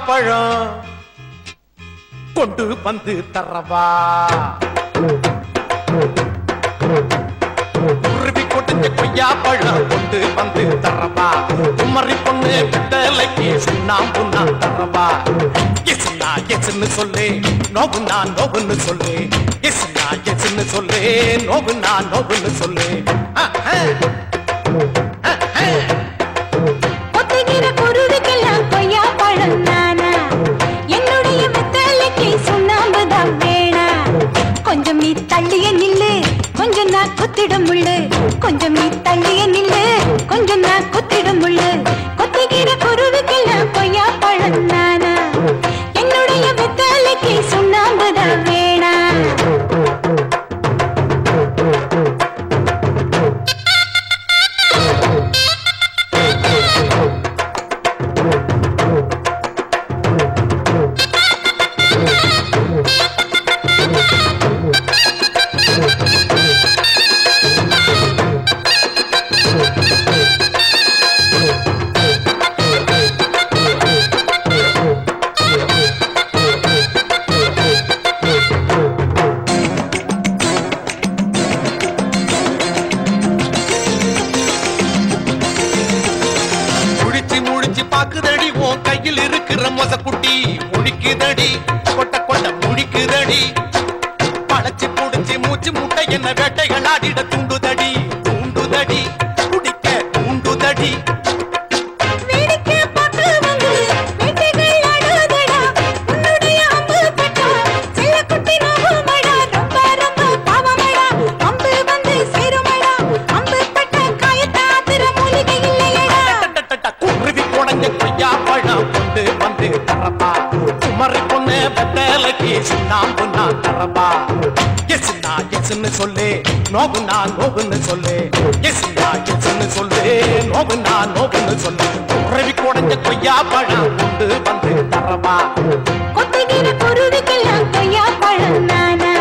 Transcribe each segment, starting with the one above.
பழம் கொண்டு வந்து தரவா குருவி கொட்டுஞ்ச கொய்யா பழம் கொண்டு வந்து தரவா குமரி பொண்ணு பித்தலைக்கு சுண்ணாம்பு நான் தரவா எஸ்னா எஸ்ன்னு சொல்லு நோவுனா நோவுன்னு சொல்லு எஸ்னா எஸ்ன்னு சொல்லு நோவுனா நோவுன்னு சொல்லு ஒத்துகிற குருவிக்கெல்லாம் கொய்யா பழம் நானா என்னுடைய பித்தலைக்கு சுண்ணாம்புதான் வேணா கொஞ்சம் நீ தள்ளிய நில்லு கொஞ்சம் நான் குத்திடும் முள்ளு கொஞ்சம் நீ தள்ளிய நில்லு கொஞ்சம் நான் குத்திடும் முள்ளு கொத்துகிற குருவிக்கெல்லாம் கொய்யா பழம் நானா என்னுடைய பித்தலைக்கு சுண்ணாம்புதான் வேணா பாக்குதடி உன் கையில் இருக்கிற மொசக்குட்டி முழிக்குதடி கொட்ட கொட்ட முழிக்குதடி படைச்சு புடிச்சு மூச்சு முட்டை என்ன வேட்டைகள் ஆடிட தூண்டுதடி தூண்டுதடி குடிக்க தூண்டுதடி குமரி பொண்ணு பெத்தலைக்கு சுண்ணாம்பு நான் தரவா எஸ்னா எஸ்ன்னு சொல்லு நோவுனா நோவுன்னு சொல்லு எஸ்னா எஸ்ன்னு சொல்லு நோவுனா நோவுன்னு சொல்லு குருவி குடஞ்ச கொய்யா பழம் கொண்டு வந்து தரவா கொத்துகிற குருவிக்கெல்லாம் கொய்யா பழம் நானா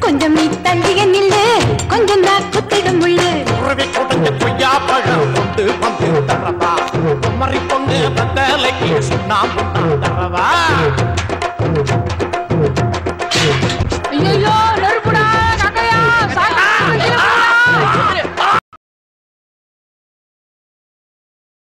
கொஞ்சம் நீ தள்ளிய நில்லு கொஞ்சம் நான் குத்திடும் முள்ளு குருவி குடஞ்ச கொய்யா பழம் கொண்டு வந்து தரவா குமரி பொண்ணு பெத்தலைக்கு சுண்ணாம்பு நான் தரவா